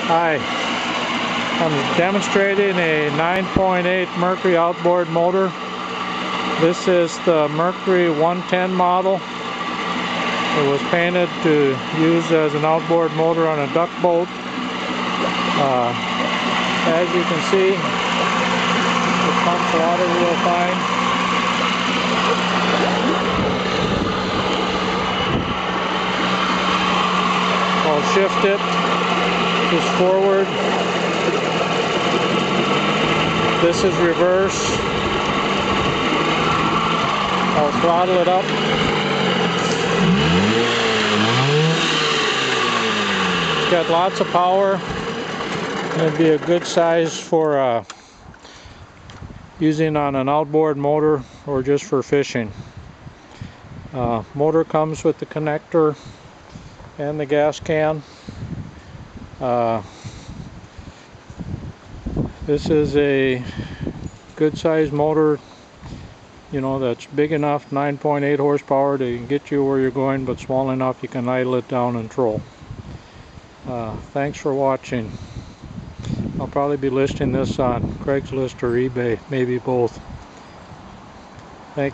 Hi, I'm demonstrating a 9.8 Mercury outboard motor. This is the Mercury 110 model. It was painted to use as an outboard motor on a duck boat. As you can see, it pumps water real fine. I'll shift it just forward. This is reverse. I'll throttle it up. It's got lots of power. It'd be a good size for using on an outboard motor or just for fishing. Motor comes with the connector and the gas can. This is a good size motor, that's big enough, 9.8 horsepower to get you where you're going, but small enough you can idle it down and troll. Thanks for watching. I'll probably be listing this on Craigslist or eBay, maybe both. Thank you.